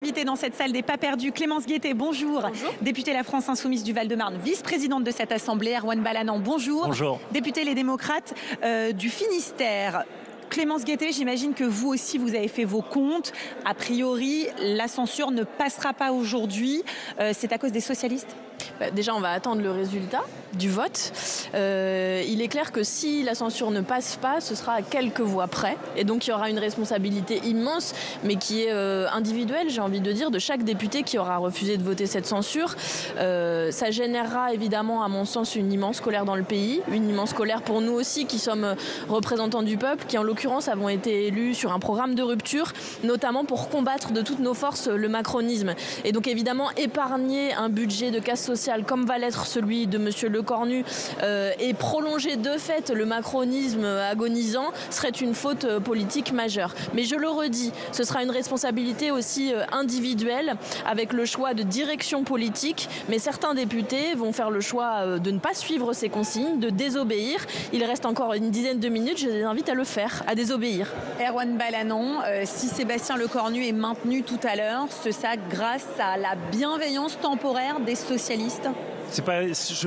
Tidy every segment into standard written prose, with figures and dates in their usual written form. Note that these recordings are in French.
Invité dans cette salle des pas perdus, Clémence Guettet, bonjour. Bonjour. Députée La France Insoumise du Val-de-Marne, vice-présidente de cette assemblée, Erwan Balanant, bonjour. Bonjour. Député Les Démocrates du Finistère. Clémence Guettet, j'imagine que vous aussi, vous avez fait vos comptes. A priori, la censure ne passera pas aujourd'hui. C'est à cause des socialistes ? Déjà, on va attendre le résultat du vote. Il est clair que si la censure ne passe pas, ce sera à quelques voix près. Et donc, il y aura une responsabilité immense, mais qui est individuelle, j'ai envie de dire, de chaque député qui aura refusé de voter cette censure. Ça générera évidemment, à mon sens, une immense colère dans le pays. Une immense colère pour nous aussi, qui sommes représentants du peuple, qui en l'occurrence avons été élus sur un programme de rupture, notamment pour combattre de toutes nos forces le macronisme. Et donc, évidemment, épargner un budget de casse sociale comme va l'être celui de M. Lecornu et prolonger de fait le macronisme agonisant serait une faute politique majeure. Mais je le redis, ce sera une responsabilité aussi individuelle avec le choix de direction politique, mais certains députés vont faire le choix de ne pas suivre ces consignes, de désobéir. Il reste encore une dizaine de minutes, je les invite à le faire, à désobéir. Erwan Balanant, si Sébastien Lecornu est maintenu tout à l'heure, c'est ça grâce à la bienveillance temporaire des socialistes ? Je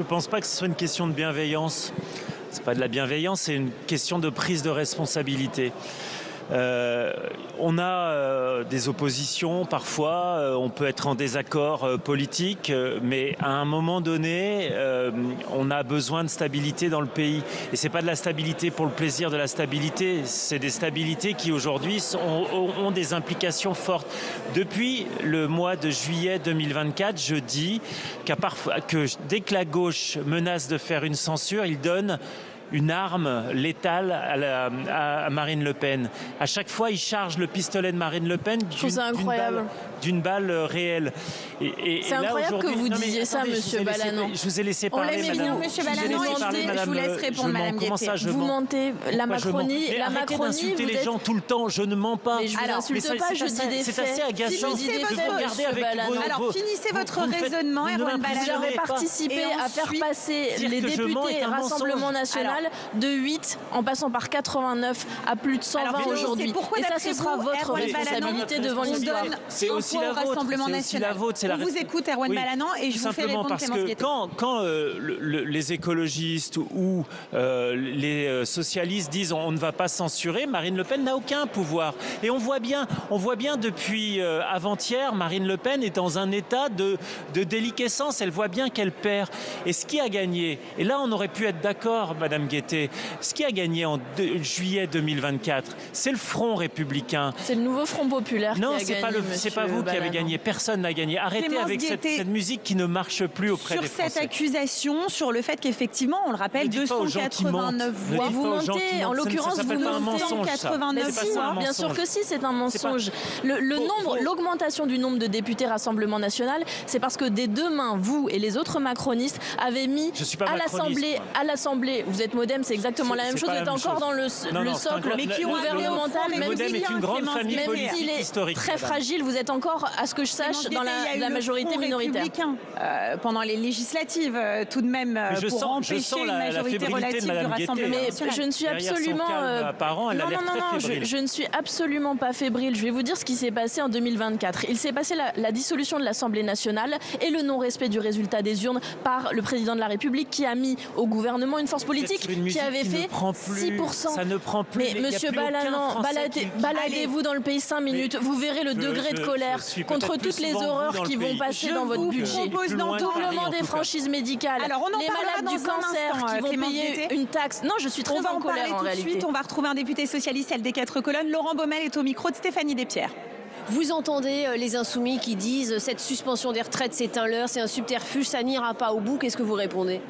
ne pense pas que ce soit une question de bienveillance. Ce n'est pas de la bienveillance, c'est une question de prise de responsabilité. On a des oppositions parfois, on peut être en désaccord politique, mais à un moment donné, on a besoin de stabilité dans le pays. Et ce n'est pas de la stabilité pour le plaisir de la stabilité, c'est des stabilités qui aujourd'hui ont des implications fortes. Depuis le mois de juillet 2024, je dis que dès que la gauche menace de faire une censure, il donne une arme létale à Marine Le Pen. À chaque fois, il charge le pistolet de Marine Le Pen d'une balle réelle. C'est incroyable que vous disiez ça, monsieur Balanant. Je vous ai laissé parler, madame. Monsieur Balanant, je vous laisse répondre, madame Guettet. Vous mentez. La Macronie, arrêtez d'insulter les gens tout le temps, je ne mens pas. Mais je vous insulte pas, je dis des faits. C'est assez agaçant de vous regarder avec vos... Alors, finissez votre raisonnement, Erwan Balanant. J'avais participé à faire passer les députés Rassemblement National de 8 en passant par 89 à plus de 120 aujourd'hui. Et ça, ce sera votre responsabilité devant l'histoire. C'est aussi la vôtre. Rassemblement National. On vous écoute, Erwan Balanant, et je vous fais répondre, Clémence Guettet. Quand les écologistes ou les socialistes disent on ne va pas censurer, Marine Le Pen n'a aucun pouvoir. Et on voit bien depuis avant-hier, Marine Le Pen est dans un état de déliquescence. Elle voit bien qu'elle perd. Et ce qui a gagné, et là on aurait pu être d'accord, madame Guettet, ce qui a gagné en juillet 2024, c'est le Front républicain. C'est le nouveau Front populaire qui a gagné. Non, c'est pas vous qui avez gagné. Personne n'a gagné. Arrêtez Clémence avec cette musique qui ne marche plus auprès des Français. Sur cette accusation, sur le fait qu'effectivement, on le rappelle, 289 voix. Vous mentez, en l'occurrence, vous mentez. 289 voix. Bien sûr que si, c'est un mensonge. L'augmentation du nombre de députés Rassemblement National, c'est parce que des deux mains, vous et les autres macronistes avez mis à l'Assemblée, vous êtes Modem, c'est exactement la même chose, vous êtes encore dans le socle gouvernemental, même s'il est très fragile, vous êtes encore, à ce que je sache, dans la majorité minoritaire. Pendant les législatives, tout de même, pour empêcher une majorité relative du Rassemblement National. Je ne suis absolument... je ne suis absolument pas fébrile. Je vais vous dire ce qui s'est passé en 2024. Il s'est passé la dissolution de l'Assemblée nationale et le non-respect du résultat des urnes par le président de la République qui a mis au gouvernement une force politique qui avait fait 6%. Ça ne prend plus. Mais monsieur Balanant, baladez-vous dans le pays 5 minutes, vous verrez le degré de colère contre toutes les horreurs qui vont passer dans votre budget. Doublement des franchises médicales, les malades du cancer qui vont payer une taxe. Non, je suis très en colère en réalité. On va retrouver un député socialiste des 4 colonnes. Laurent Baumel est au micro de Stéphanie Despierres. Vous entendez les insoumis qui disent cette suspension des retraites c'est un leurre, c'est un subterfuge, ça n'ira pas au bout. Qu'est-ce que vous répondez ?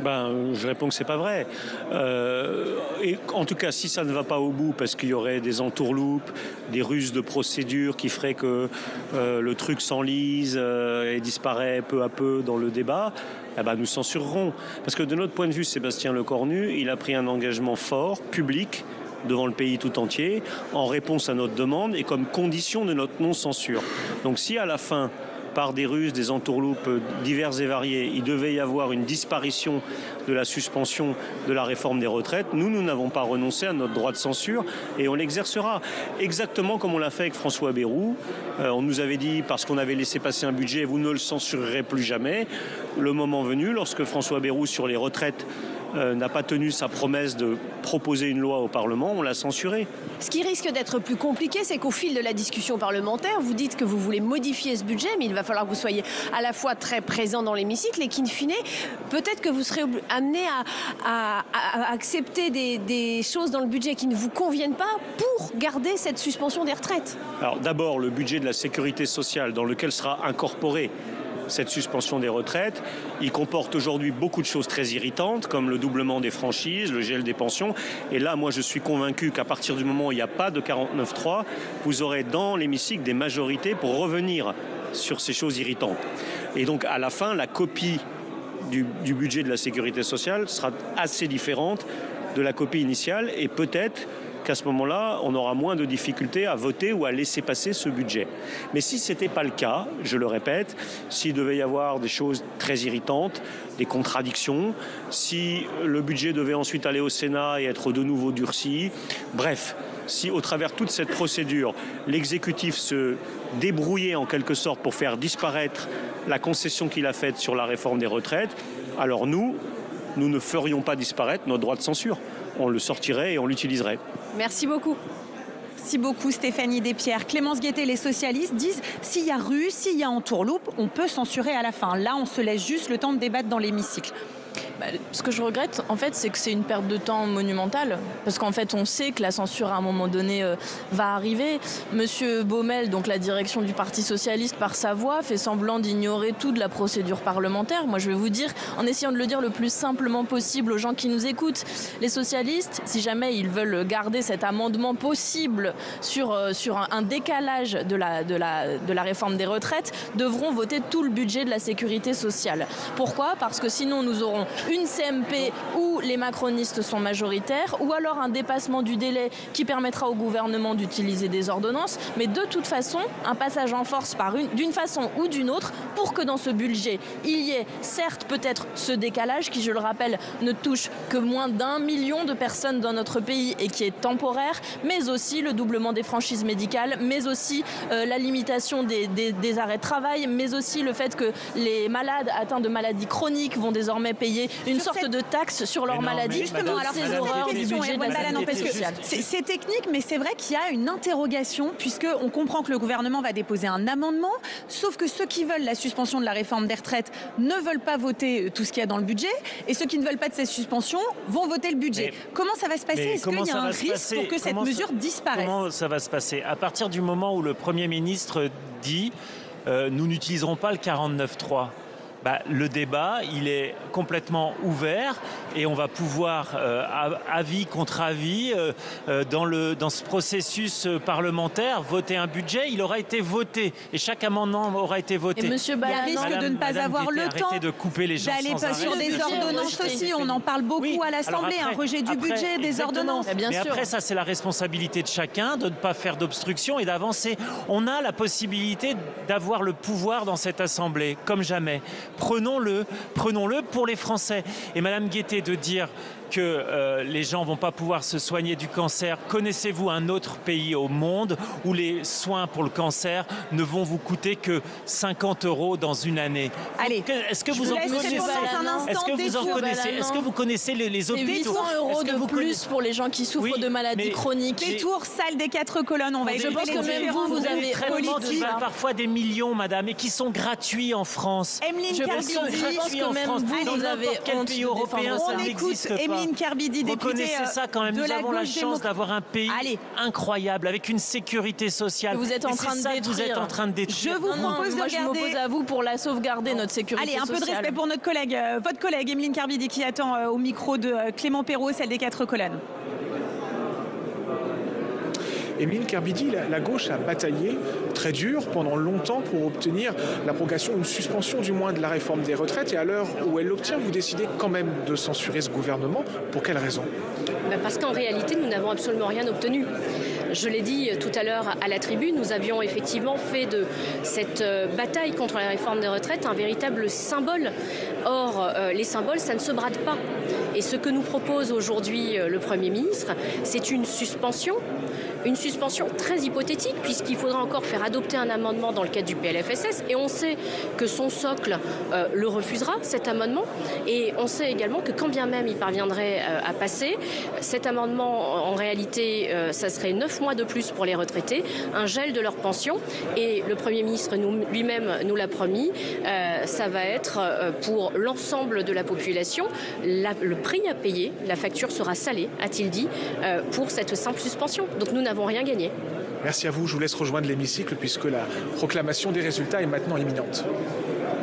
Je réponds que c'est pas vrai. Et en tout cas, si ça ne va pas au bout, parce qu'il y aurait des entourloupes, des ruses de procédure qui feraient que le truc s'enlise et disparaît peu à peu dans le débat, nous censurerons. Parce que de notre point de vue, Sébastien Lecornu, il a pris un engagement fort, public, devant le pays tout entier, en réponse à notre demande et comme condition de notre non-censure. Donc si à la fin, par des ruses, des entourloupes diverses et variées, il devait y avoir une disparition de la suspension de la réforme des retraites, nous n'avons pas renoncé à notre droit de censure et on l'exercera. Exactement comme on l'a fait avec François Bayrou. On nous avait dit, parce qu'on avait laissé passer un budget, vous ne le censurerez plus jamais. Le moment venu, lorsque François Bayrou, sur les retraites, n'a pas tenu sa promesse de proposer une loi au Parlement, on l'a censuré. Ce qui risque d'être plus compliqué, c'est qu'au fil de la discussion parlementaire, vous dites que vous voulez modifier ce budget, mais il va falloir que vous soyez à la fois très présent dans l'hémicycle et qu'in fine, peut-être que vous serez amené à accepter des choses dans le budget qui ne vous conviennent pas pour garder cette suspension des retraites. Alors d'abord, le budget de la sécurité sociale dans lequel sera incorporée cette suspension des retraites, il comporte aujourd'hui beaucoup de choses très irritantes, comme le doublement des franchises, le gel des pensions. Et là, moi, je suis convaincu qu'à partir du moment où il n'y a pas de 49.3, vous aurez dans l'hémicycle des majorités pour revenir sur ces choses irritantes. Et donc, à la fin, la copie du budget de la sécurité sociale sera assez différente de la copie initiale et peut-être qu'à ce moment-là, on aura moins de difficultés à voter ou à laisser passer ce budget. Mais si ce n'était pas le cas, je le répète, s'il devait y avoir des choses très irritantes, des contradictions, si le budget devait ensuite aller au Sénat et être de nouveau durci, bref, si au travers de toute cette procédure, l'exécutif se débrouillait en quelque sorte pour faire disparaître la concession qu'il a faite sur la réforme des retraites, alors nous ne ferions pas disparaître notre droit de censure. On le sortirait et on l'utiliserait. Merci beaucoup. Merci beaucoup Stéphanie Despierres. Clémence Guettet, les socialistes disent s'il y a rue, s'il y a entourloupe, on peut censurer à la fin. Là, on se laisse juste le temps de débattre dans l'hémicycle. Ce que je regrette, en fait, c'est que c'est une perte de temps monumentale. Parce qu'en fait, on sait que la censure, à un moment donné, va arriver. Monsieur Baumel, donc la direction du Parti Socialiste, par sa voix, fait semblant d'ignorer toute la procédure parlementaire. Moi, je vais vous dire, en essayant de le dire le plus simplement possible aux gens qui nous écoutent, les socialistes, si jamais ils veulent garder cet amendement possible sur un décalage de la réforme des retraites, devront voter tout le budget de la sécurité sociale. Pourquoi ? Parce que sinon, nous aurons une CMP où les macronistes sont majoritaires, ou alors un dépassement du délai qui permettra au gouvernement d'utiliser des ordonnances, mais de toute façon, un passage en force d'une façon ou d'une autre, pour que dans ce budget, il y ait certes peut-être ce décalage qui, je le rappelle, ne touche que moins d'1 million de personnes dans notre pays et qui est temporaire, mais aussi le doublement des franchises médicales, mais aussi la limitation des arrêts de travail, mais aussi le fait que les malades atteints de maladies chroniques vont désormais payer une sorte de taxe sur leur maladie. Justement, alors ces horreurs du budget de la sécurité sociale. C'est technique, mais c'est vrai qu'il y a une interrogation, puisqu'on comprend que le gouvernement va déposer un amendement, sauf que ceux qui veulent la suspension de la réforme des retraites ne veulent pas voter tout ce qu'il y a dans le budget, et ceux qui ne veulent pas de cette suspension vont voter le budget. Comment ça va se passer? Est-ce qu'il y a un risque pour que cette mesure disparaisse? Comment ça va se passer? À partir du moment où le Premier ministre dit nous n'utiliserons pas le 49.3, le débat, il est complètement ouvert et on va pouvoir, avis contre avis, dans ce processus parlementaire, voter un budget. Il aura été voté et chaque amendement aura été voté. Et monsieur il y a risque de ne pas avoir le temps de couper les gens d'aller sur des ordonnances aussi. On en parle beaucoup à l'Assemblée, un rejet du budget, des ordonnances. Mais après, ça, c'est la responsabilité de chacun de ne pas faire d'obstruction et d'avancer. On a la possibilité d'avoir le pouvoir dans cette Assemblée, comme jamais. Prenons-le pour les Français. Et Madame Guettet de dire que les gens ne vont pas pouvoir se soigner du cancer. Connaissez-vous un autre pays au monde où les soins pour le cancer ne vont vous coûter que 50 € dans une année? Allez, est-ce que vous en connaissez? Est-ce que vous connaissez les hôpitaux? 800 € de plus pour les gens qui souffrent de maladies chroniques. Détour, salle des 4 colonnes, on va je pense que même vous avez qui valent parfois des millions, madame, et qui sont gratuits en France. Emeline Carbidi, je pense que même vous avez quel pays européen ça n'existe pas. Emeline Carbidi, députée reconnaissez ça quand même. Nous avons la chance d'avoir un pays incroyable avec une sécurité sociale. Vous êtes en train de détruire. Vous êtes en train de détruire. Je vous propose de regarder. Je m'oppose à vous pour la sauvegarder, notre sécurité sociale. Allez, un peu de respect pour notre collègue, votre collègue Emeline Carbidi qui attend au micro de Clément Perrot, celle des 4 colonnes. Emeline Carbidi, la gauche a bataillé très dur pendant longtemps pour obtenir l'abrogation, une suspension du moins de la réforme des retraites. Et à l'heure où elle l'obtient, vous décidez quand même de censurer ce gouvernement. Pour quelle raison? Parce qu'en réalité, nous n'avons absolument rien obtenu. Je l'ai dit tout à l'heure à la tribune, nous avions effectivement fait de cette bataille contre la réforme des retraites un véritable symbole. Or, les symboles, ça ne se brade pas. Et ce que nous propose aujourd'hui le Premier ministre, c'est une suspension très hypothétique, puisqu'il faudra encore faire adopter un amendement dans le cadre du PLFSS, et on sait que son socle le refusera, cet amendement, et on sait également que quand bien même il parviendrait à passer, cet amendement, en réalité, ça serait 9 mois de plus pour les retraités, un gel de leur pension, et le Premier ministre lui-même nous l'a promis, ça va être pour l'ensemble de la population, le prix à payer, la facture sera salée, a-t-il dit, pour cette simple suspension. Donc nous n'avons rien gagné. Merci à vous. Je vous laisse rejoindre l'hémicycle puisque la proclamation des résultats est maintenant imminente.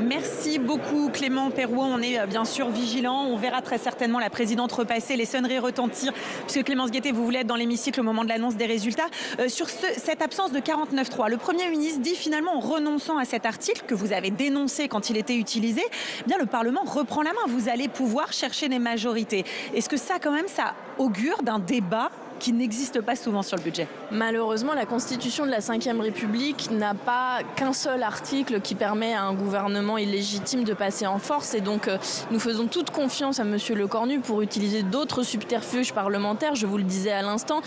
Merci beaucoup Clément Perrouot, on est bien sûr vigilants, on verra très certainement la présidente repasser, les sonneries retentir, puisque Clémence Guettet, vous voulez être dans l'hémicycle au moment de l'annonce des résultats. Sur cette absence de 49.3, le Premier ministre dit finalement en renonçant à cet article que vous avez dénoncé quand il était utilisé, eh bien le Parlement reprend la main, vous allez pouvoir chercher des majorités. Est-ce que ça quand même, ça augure d'un débat qui n'existe pas souvent sur le budget? Malheureusement, la Constitution de la Ve République n'a pas qu'un seul article qui permet à un gouvernement illégitime de passer en force. Et donc, nous faisons toute confiance à M. Lecornu pour utiliser d'autres subterfuges parlementaires, je vous le disais à l'instant,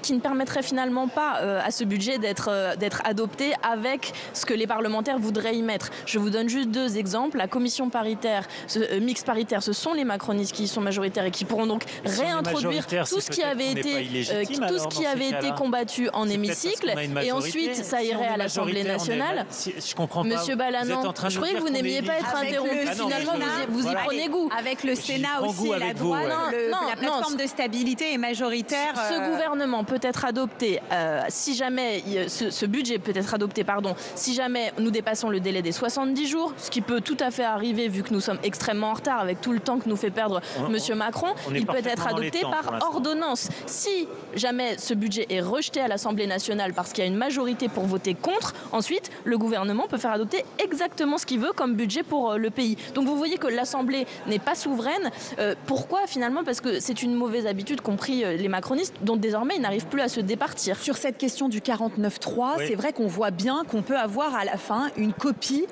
qui ne permettraient finalement pas à ce budget d'être adopté avec ce que les parlementaires voudraient y mettre. Je vous donne juste 2 exemples. La commission paritaire, mixte paritaire, ce sont les macronistes qui y sont majoritaires et qui pourront donc réintroduire tout ce qui avait été combattu en hémicycle, et ensuite ça irait à l'Assemblée nationale. Je comprends pas. Monsieur Balanan, je croyais que vous n'aimiez pas être interrompu. Finalement, vous y prenez goût. Avec le Sénat aussi et la droite, la plateforme de stabilité est majoritaire. Ce gouvernement peut être adopté si jamais ce budget peut être adopté, si jamais nous dépassons le délai des 70 jours, ce qui peut tout à fait arriver vu que nous sommes extrêmement en retard avec tout le temps que nous fait perdre Monsieur Macron. Il peut être adopté par ordonnance. Si jamais ce budget est rejeté à l'Assemblée nationale parce qu'il y a une majorité pour voter contre, ensuite le gouvernement peut faire adopter exactement ce qu'il veut comme budget pour le pays. Donc vous voyez que l'Assemblée n'est pas souveraine. Pourquoi finalement? Parce que c'est une mauvaise habitude qu'ont pris les macronistes, dont désormais ils n'arrivent plus à se départir. Sur cette question du 49.3, oui, c'est vrai qu'on voit bien qu'on peut avoir à la fin une copie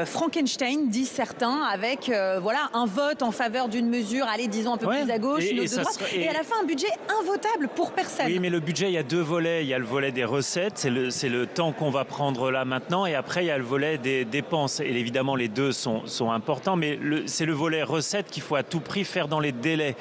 Frankenstein, disent certains, avec voilà, un vote en faveur d'une mesure, allez, disons un peu plus à gauche, une autre de droite, et à la fin un budget invotable pour personne. Oui, mais le budget, il y a 2 volets. Il y a le volet des recettes, c'est le temps qu'on va prendre là maintenant, et après il y a le volet des dépenses. Et évidemment, les 2 sont importants, mais c'est le volet recettes qu'il faut à tout prix faire dans les délais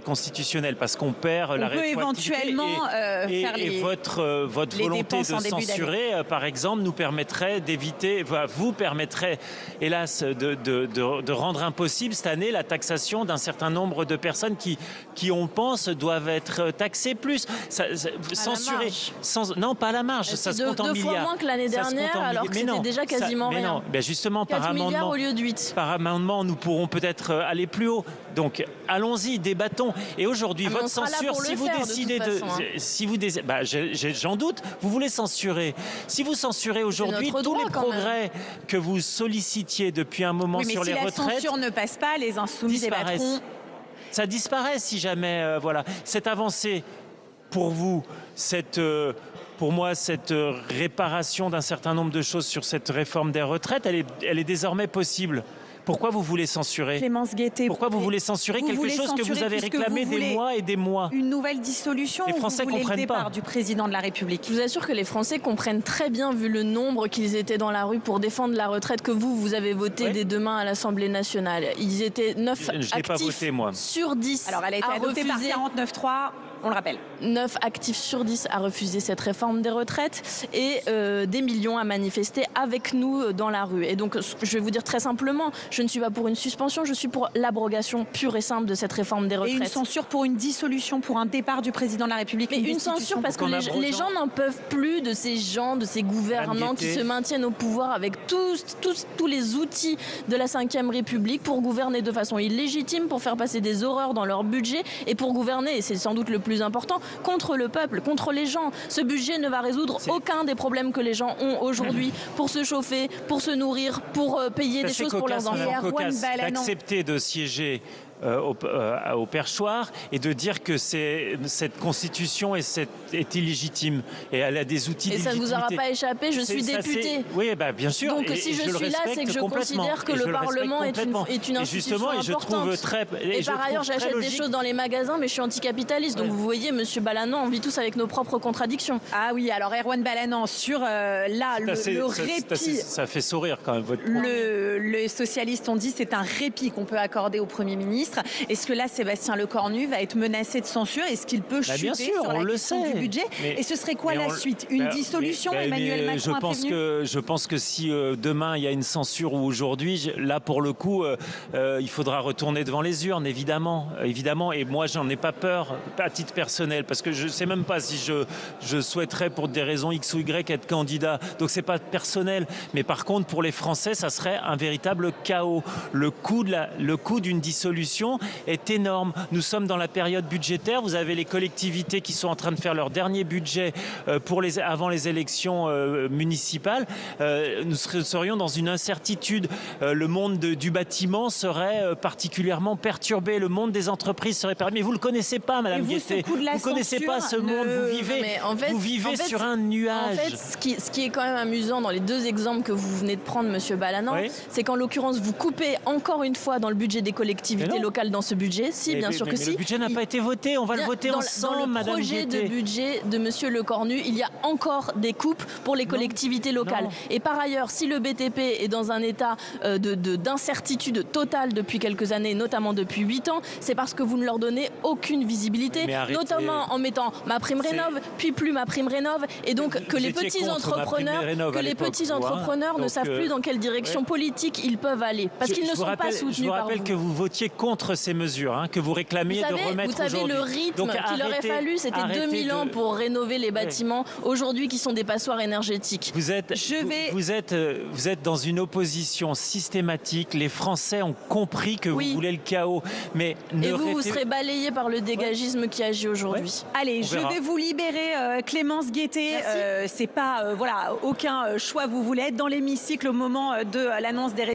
constitutionnels, parce qu'on perd la rétroactivité. Éventuellement faire et votre volonté de censurer, par exemple, nous permettrait d'éviter, vous permettrait, hélas, de rendre impossible cette année la taxation d'un certain nombre de personnes qui on pense, doivent être taxées plus. Censurer. Non, pas à la marge, ça se compte en milliards. 2 fois moins que l'année dernière, alors que c'était déjà quasiment rien. Non, ben justement, 4 milliards au lieu de 8. Par amendement, nous pourrons peut-être aller plus haut. Donc, allons-y, débattons. Et aujourd'hui, votre censure, si vous décidez j'en doute, vous voulez censurer. Si vous censurez aujourd'hui tous les progrès que vous sollicitiez depuis un moment sur les retraites... mais si la censure ne passe pas, les insoumis débattront. Ça disparaît si jamais... voilà. Cette avancée, pour vous, pour moi, cette réparation d'un certain nombre de choses sur cette réforme des retraites, elle est désormais possible. Pourquoi vous voulez censurer? Clémence Guettet. Pourquoi vous voulez censurer quelque chose que vous avez réclamé des mois et des mois? Une nouvelle dissolution? Les Français comprennent le départ pas du président de la République? Je vous assure que les Français comprennent très bien, vu le nombre qu'ils étaient dans la rue pour défendre la retraite que vous avez voté dès demain à l'Assemblée nationale. Ils étaient 9 actifs sur 10. Alors elle a été adoptée par 49.3. On le rappelle. 9 actifs sur 10 à refuser cette réforme des retraites et des millions à manifester avec nous dans la rue. Et donc, je vais vous dire très simplement, je ne suis pas pour une suspension, je suis pour l'abrogation pure et simple de cette réforme des retraites. Et une censure pour une dissolution, pour un départ du président de la République. Mais une censure parce que les gens n'en peuvent plus de ces gens, de ces gouvernants qui se maintiennent au pouvoir avec tous les outils de la Ve République pour gouverner de façon illégitime, pour faire passer des horreurs dans leur budget et pour gouverner, et c'est sans doute le plus important, contre le peuple, contre les gens. Ce budget ne va résoudre aucun des problèmes que les gens ont aujourd'hui pour se chauffer, pour se nourrir, pour payer des choses pour leurs enfants. D'accepter de siéger au perchoir et de dire que cette constitution est illégitime et elle a des outils de légitimité. Et ça ne vous aura pas échappé, je suis députée. Oui, bien sûr. Donc si je suis là, c'est que je considère que le Parlement est une institution importante. Et par ailleurs, j'achète des choses dans les magasins, mais je suis anticapitaliste. Donc vous voyez, Monsieur Balanant, on vit tous avec nos propres contradictions. Ah oui, alors Erwan Balanant, sur le répit... Ça fait sourire quand même votre point. Les socialistes ont dit que c'est un répit qu'on peut accorder au Premier ministre. Est-ce que là, Sébastien Lecornu va être menacé de censure? Est-ce qu'il peut chuter bien sûr, sur la question du budget? Et ce serait quoi la suite? Une dissolution? Emmanuel Macron a prévenu? Je pense que si demain il y a une censure ou aujourd'hui, là pour le coup, il faudra retourner devant les urnes, évidemment. Et moi, j'en ai pas peur à titre personnel, parce que je sais même pas si je souhaiterais pour des raisons X ou Y être candidat. Donc c'est pas personnel. Mais par contre, pour les Français, ça serait un véritable chaos. Le coût d'une dissolution est énorme. Nous sommes dans la période budgétaire. Vous avez les collectivités qui sont en train de faire leur dernier budget avant les élections municipales. Nous serions dans une incertitude. Le monde du bâtiment serait particulièrement perturbé. Le monde des entreprises serait perturbé. Mais vous ne le connaissez pas, Madame Guettet. Vous ne connaissez pas ce monde. Vous vivez sur un nuage. En fait, ce qui est quand même amusant dans les deux exemples que vous venez de prendre, Monsieur Balanant, c'est qu'en l'occurrence, vous coupez encore une fois dans le budget des collectivités locales dans ce budget. Si, bien sûr que si. Le budget n'a pas été voté. On va le voter ensemble, Madame Guettet. Dans le projet de budget de Monsieur Lecornu, il y a encore des coupes pour les collectivités locales. Et par ailleurs, si le BTP est dans un état d'incertitude totale depuis quelques années, notamment depuis 8 ans, c'est parce que vous ne leur donnez aucune visibilité, notamment en mettant ma prime rénov, puis plus ma prime rénov, et donc que les petits entrepreneurs ne savent plus dans quelle direction politique ils peuvent aller, parce qu'ils ne sont pas soutenus par vous. Je vous rappelle que vous votiez contre ces mesures, que vous réclamiez de remettre aujourd'hui. Vous savez, le rythme qu'il aurait fallu, c'était 2000 ans pour rénover les bâtiments, aujourd'hui qui sont des passoires énergétiques. Vous êtes dans une opposition systématique. Les Français ont compris que vous voulez le chaos. Mais vous serez balayé par le dégagisme qui agit aujourd'hui. Allez, je vais vous libérer, Clémence Guettet. C'est pas, aucun choix. Vous voulez être dans l'hémicycle au moment de l'annonce des